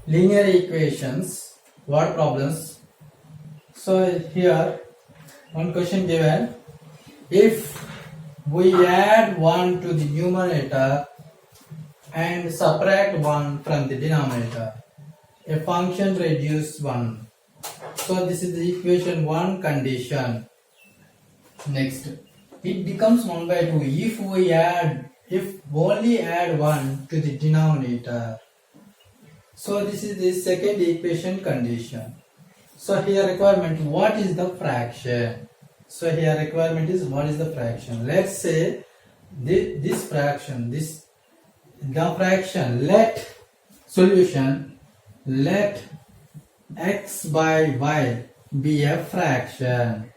linear equations, word problems. So here one question given: if we add 1 to the numerator and subtract 1 from the denominator, a function reduce 1. So this is the equation 1 condition. Next, it becomes 1 by 2 if only add 1 to the denominator. So this is the second equation condition. So here requirement, what is the fraction? So here requirement is what is the fraction. Let's say this fraction, let solution, let x by y be a fraction.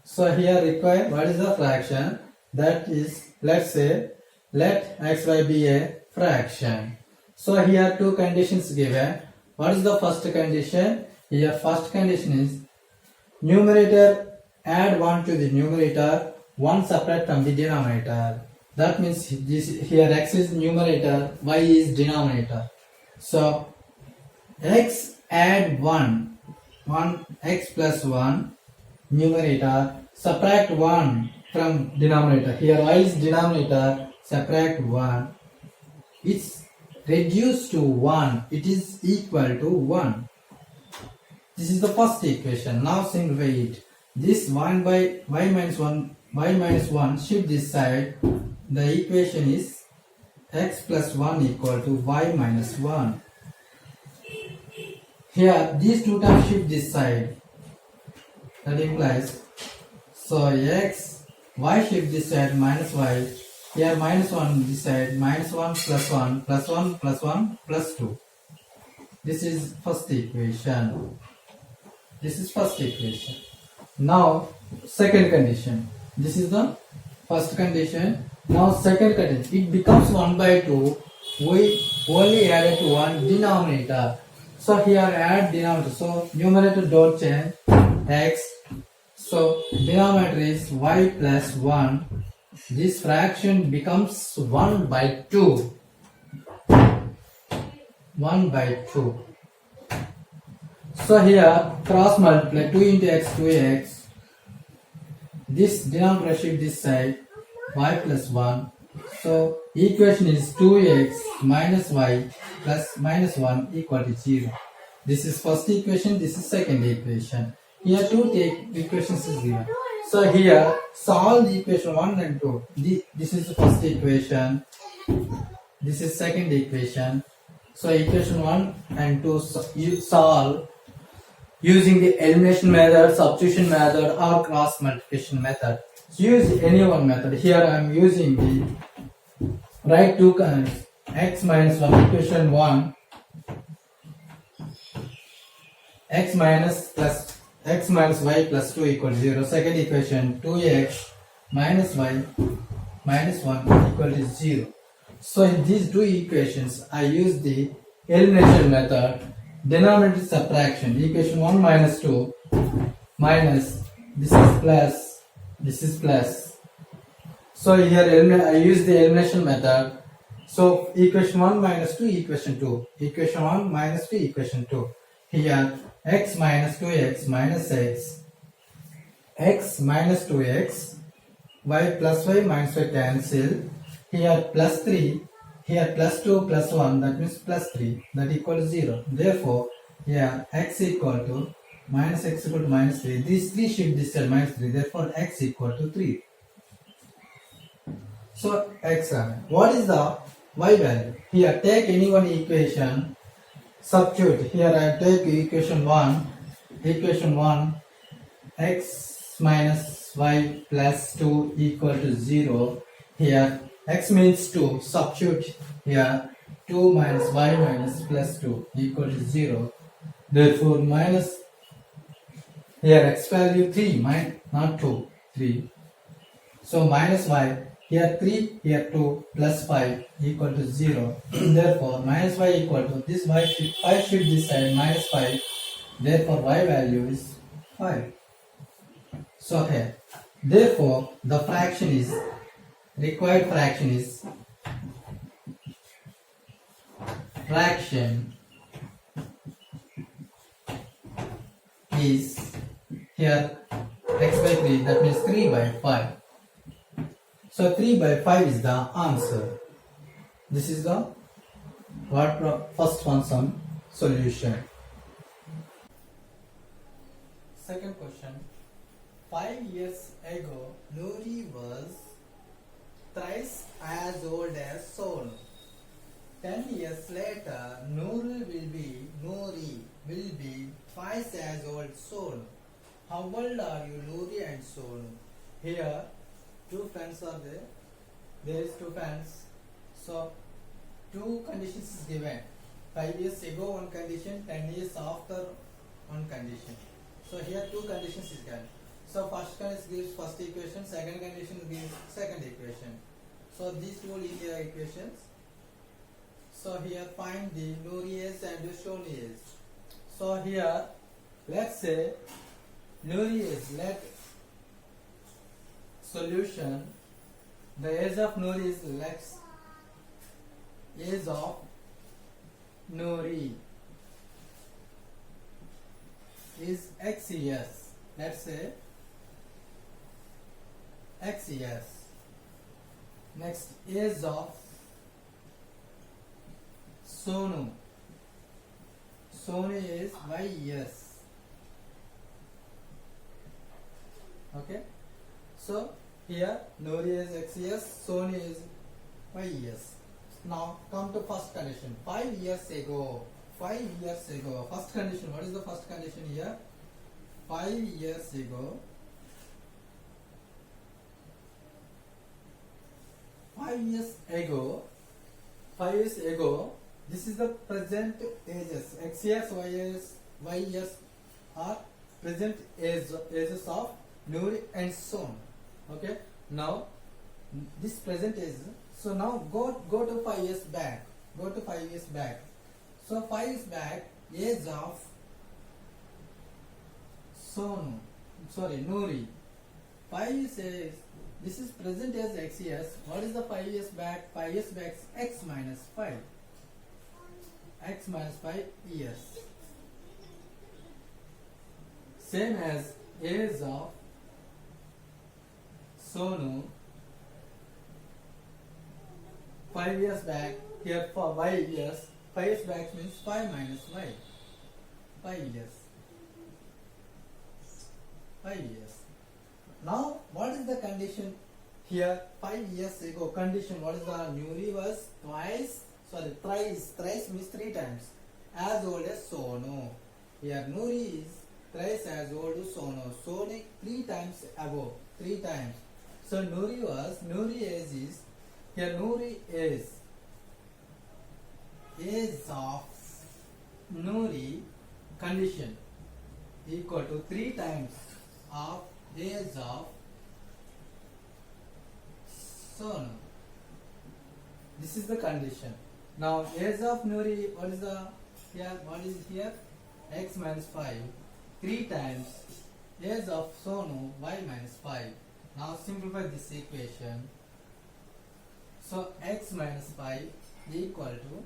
So here require what is the fraction? That is, let's say let xy be a fraction. So here two conditions given. What is the first condition? Here first condition is numerator, add 1 to the numerator, 1 separate from the denominator. That means here x is numerator, y is denominator. So x add 1, x plus 1 numerator, subtract 1 from denominator. Here y is denominator, subtract 1. It's reduced to 1. It is equal to 1. This is the first equation. Now simplify it. This 1 by y minus 1 shift this side. The equation is x plus 1 equal to y minus 1. Here these two terms shift this side. That implies, so x, y shift this side minus y. Here minus 1 this side, minus 1 plus 1 plus 1 plus 1 plus 2. This is first equation. This is first equation. Now second condition. This is the first condition. Now second condition. It becomes 1 by 2. We only added to one denominator. So here add denominator. So numerator don't change. X. So denominator is y plus 1. This fraction becomes 1 by 2. 1 by 2. So here cross multiply 2 into x 2x. This denominator shift this side, y plus 1. So equation is 2x minus y plus minus 1 equal to 0. This is first equation, this is second equation. Here two equations is given. So here solve the equation 1 and 2. This is the first equation. This is second equation. So equation 1 and 2 you solve using the elimination method, substitution method or cross multiplication method. So use any one method. Here I am using the right two columns. X minus 1 equation 1. X minus y plus 2 equal to 0. Second equation 2x minus y minus 1 equal to 0. So in these two equations I use the elimination method. Denominator subtraction. Equation 1 minus 2 minus, this is plus, this is plus. So here I use the elimination method. So equation 1 minus 2 equation 2. Equation 1 minus 2 equation 2. Here x minus 2x minus x minus 2x, y plus y minus y cancel. Here plus 3, here plus 2 plus 1, that means plus 3, that equal to 0. Therefore here x equal to minus x equal to minus 3. These 3 shift this side minus 3, therefore x equal to 3. So x, what is the y value? Here take any one equation, substitute. Here I take equation 1, x minus y plus 2 equal to 0. Here x means 2, substitute here 2 minus y minus plus 2 equal to 0. Therefore minus, here x value 3, not 2, 3. So minus y, here 3, here 2 plus 5 equal to 0. Therefore minus y equal to, this y shift, 5 shift this side minus 5. Therefore y value is 5. So here, therefore the fraction is, required fraction is fraction is here x by 3, that means 3 by 5. So 3 by 5 is the answer. This is the first one sum solution. Second question. 5 years ago, Nuri was thrice as old as Sonu. 10 years later, Nuri will be twice as old Sonu. How old are you, Nuri and Sonu? Here, two friends are there. There is two friends. So, two conditions is given. 5 years ago one condition, 10 years after one condition. So here two conditions is given. So first condition gives first equation, second condition gives second equation. So these two linear equations. So here find the Nuri's and the Shoni's. So here let's say Nuri's, let solution, the age of Nuri is let's age of Nuri is x years. Let's say x years. Next, age of Sonu. Sonu is y years. Okay. So here Nuri is x years, Sonu is y years. Now come to first condition. 5 years ago. 5 years ago. First condition. What is the first condition here? 5 years ago. 5 years ago. 5 years ago. This is the present ages. X years, Y years are present ages of Nuri and Son. Okay. Now this present is. So now go to 5 years back. Go to 5 years back. So 5 years back, age of Nuri. 5 years is, this is present as x years. What is the 5 years back? 5 years back is x minus 5. X minus 5 years. Same as age of Sonu. 5 years back, here for y years, 5 years back means 5 minus y. 5 years. 5 years. Now, what is the condition here? 5 years ago, condition, what is the Nuri was thrice means 3 times as old as Sonu. Here Nuri is thrice as old as Sonu. Sonu 3 times above, 3 times. So Nuri age is, here Nuri is age of Nuri condition equal to 3 times of age of Sonu. This is the condition. Now age of Nuri, what is here? X minus 5. 3 times age of Sonu, y minus 5. Now simplify this equation. So x minus 5 equal to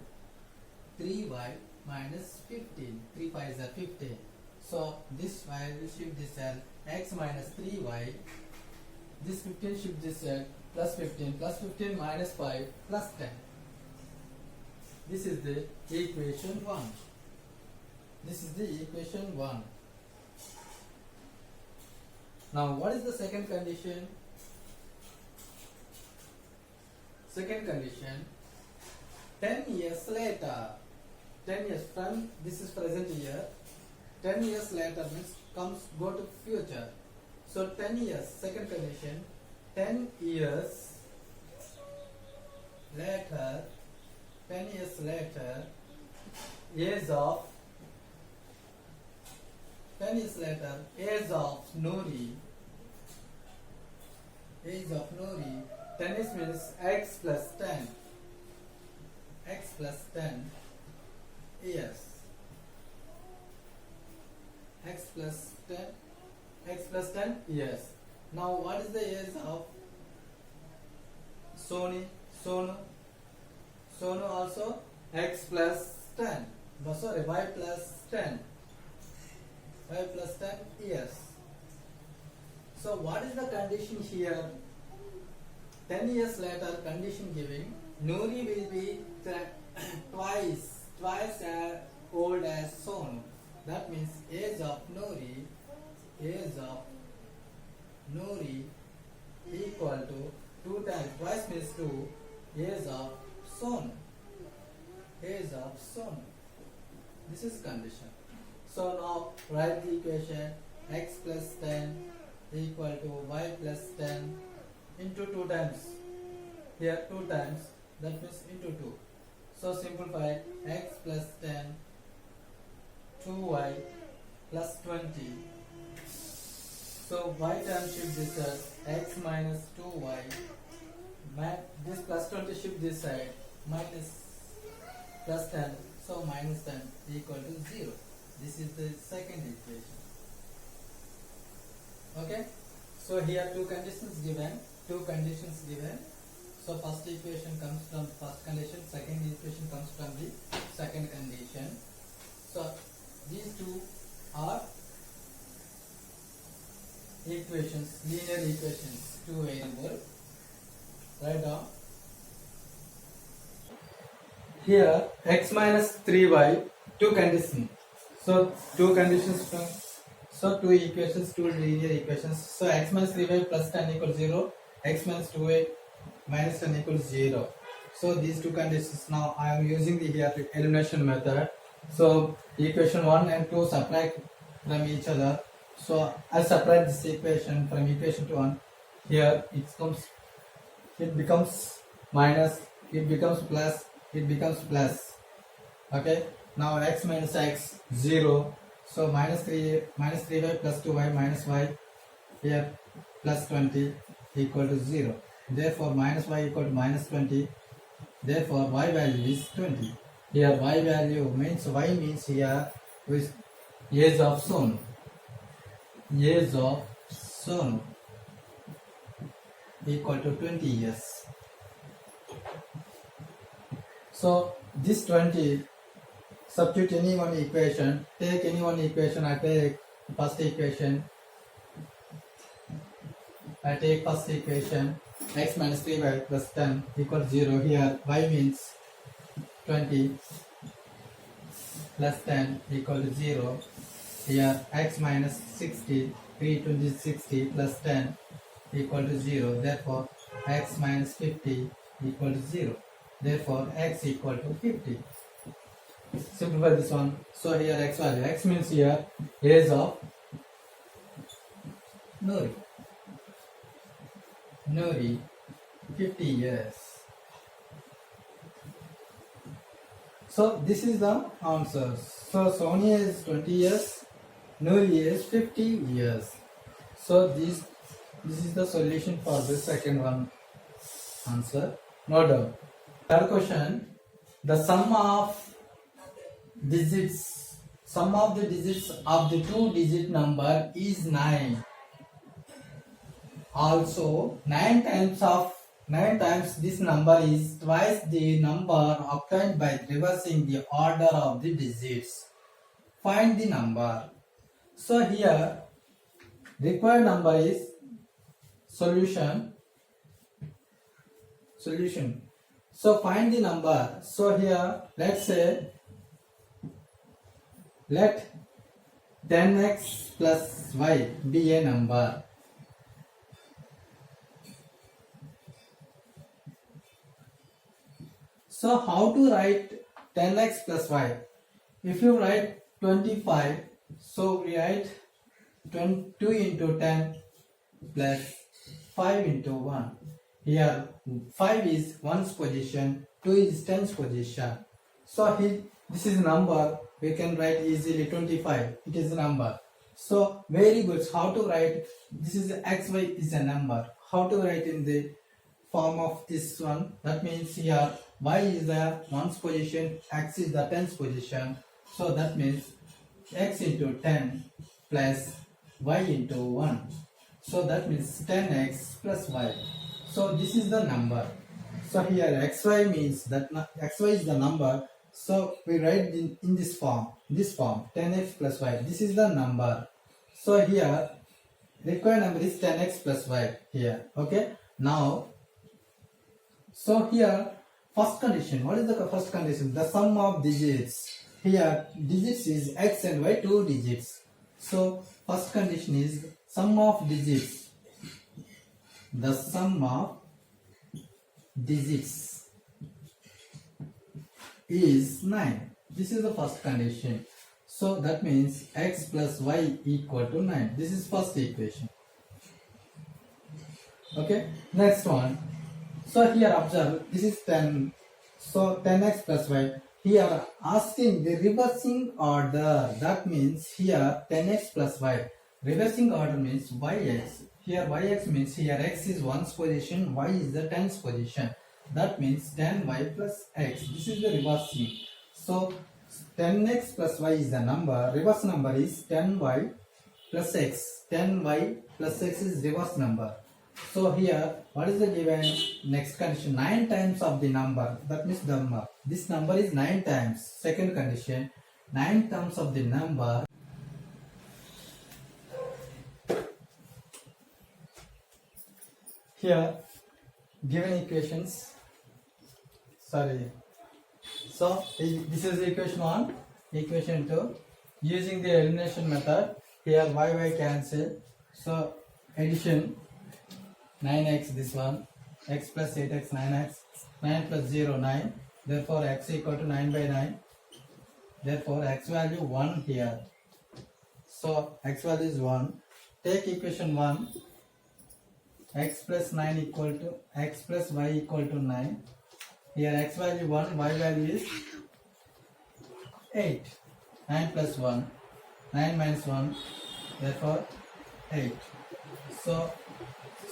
3y minus 15. 3 5s are 15. So this y will shift this cell, x minus 3y. This 15 shift this cell, plus 15 minus 5 plus 10. This is the equation 1. This is the equation 1. Now what is the second condition? Second condition, 10 years later, 10 years from, this is present year, 10 years later means go to future. So 10 years, second condition, 10 years later, age of Nuri, 10 is means x plus 10. X plus 10 years. X plus 10 years. Now what is the age of Sonu also x plus 10. Sorry, y plus 10. Y plus 10 years. So what is the condition here? 10 years later, condition giving, Nuri will be twice as old as Sonu. That means age of Nuri equal to 2 times, twice means 2, age of Sonu. This is condition. So now write the equation x plus 10 equal to y plus 10 into 2 times. Here 2 times, that means into 2. So simplify x plus 10, 2y plus 20. So y term shift this side, x minus 2y. This plus 20 shift this side, minus plus 10. So minus 10 equal to 0. This is the second equation. Okay. So here two conditions given. So first equation comes from first condition, second equation comes from the second condition. So these two are equations, linear equations, two variable. Write down. Here x minus 3y, two conditions. So two conditions from, so two equations, two linear equations. So x minus 3y plus 10 equals 0, x minus 2y minus 10 equals 0. So these two conditions, now I am using the here elimination method. So equation 1 and 2 subtract from each other. So I subtract this equation from equation 1. Here it becomes minus, it becomes plus, it becomes plus. Okay. Now x minus x 0. So minus 3y plus 2y minus y here plus 20 equal to 0. Therefore minus y equal to minus 20. Therefore y value is 20. Here y value means y means here with age of Sonu. Age of Sonu equal to 20 years. So this 20, substitute any one equation, take any one equation. I take first equation, x minus 3y plus 10 equals 0. Here y means 20 plus 10 equal to 0. Here x minus 60, 3 20 60 plus 10 equal to 0. Therefore x minus 50 equal to 0. Therefore x equal to 50. Simplify this one. So here x value, x means here age of Nuri 50 years. So this is the answer. So Sonia is 20 years, Nuri is 50 years. So this is the solution for the second one answer. No doubt. Third question, the sum of the digits of the two-digit number is 9. Also 9 times this number is twice the number obtained by reversing the order of the digits. Find the number. So here required number is solution. So find the number. So here let's say let 10x plus y be a number. So how to write 10x plus y? If you write 25, so we write 2 into 10 plus 5 into 1. Here 5 is 1's position, 2 is 10's position. So this is number, we can write easily 25. It is a number. So very good. How to write? This is xy is a number. How to write in the form of this one? That means here y is the 1's position, x is the 10's position. So that means x into 10 plus y into 1. So that means 10x plus y. So this is the number. So here xy means that xy is the number. So we write in this form 10x plus y. This is the number. So here required number is 10x plus y here. Okay. Now, so here first condition. What is the first condition? The sum of digits. Here digits is x and y, 2 digits. So first condition is sum of digits. The sum of digits is 9. This is the first condition. So that means x plus y equal to 9. This is first equation. Okay. Next one. So here observe, this is 10. So 10x plus y. Here asking the reversing order. That means here 10x plus y. Reversing order means yx. Here yx means here x is 1's position, y is the 10's position. That means 10y plus x. This is the reversing. So 10x plus y is the number. Reverse number is 10y plus x. 10y plus x is reverse number. So here, what is the given next condition? 9 times of the number. That means the number. This number is 9 times. Second condition, 9 times of the number. Here, given equations. Sorry. So this is equation 1. Equation 2. Using the elimination method, here y cancel. So addition. 9x this one, x plus 8x 9x, 9 plus 0 9, therefore x equal to 9 by 9, therefore x value 1 here. So x value is 1. Take equation 1, x plus 9 equal to x plus y equal to 9. Here x value 1, y value is 8. 9 plus 1, 9 minus 1, therefore 8. So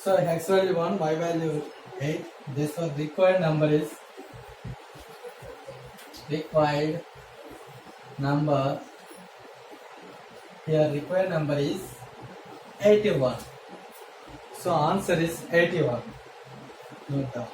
x value 1, y value 8. Therefore required number is here required number is 81. So answer is 81. Note down.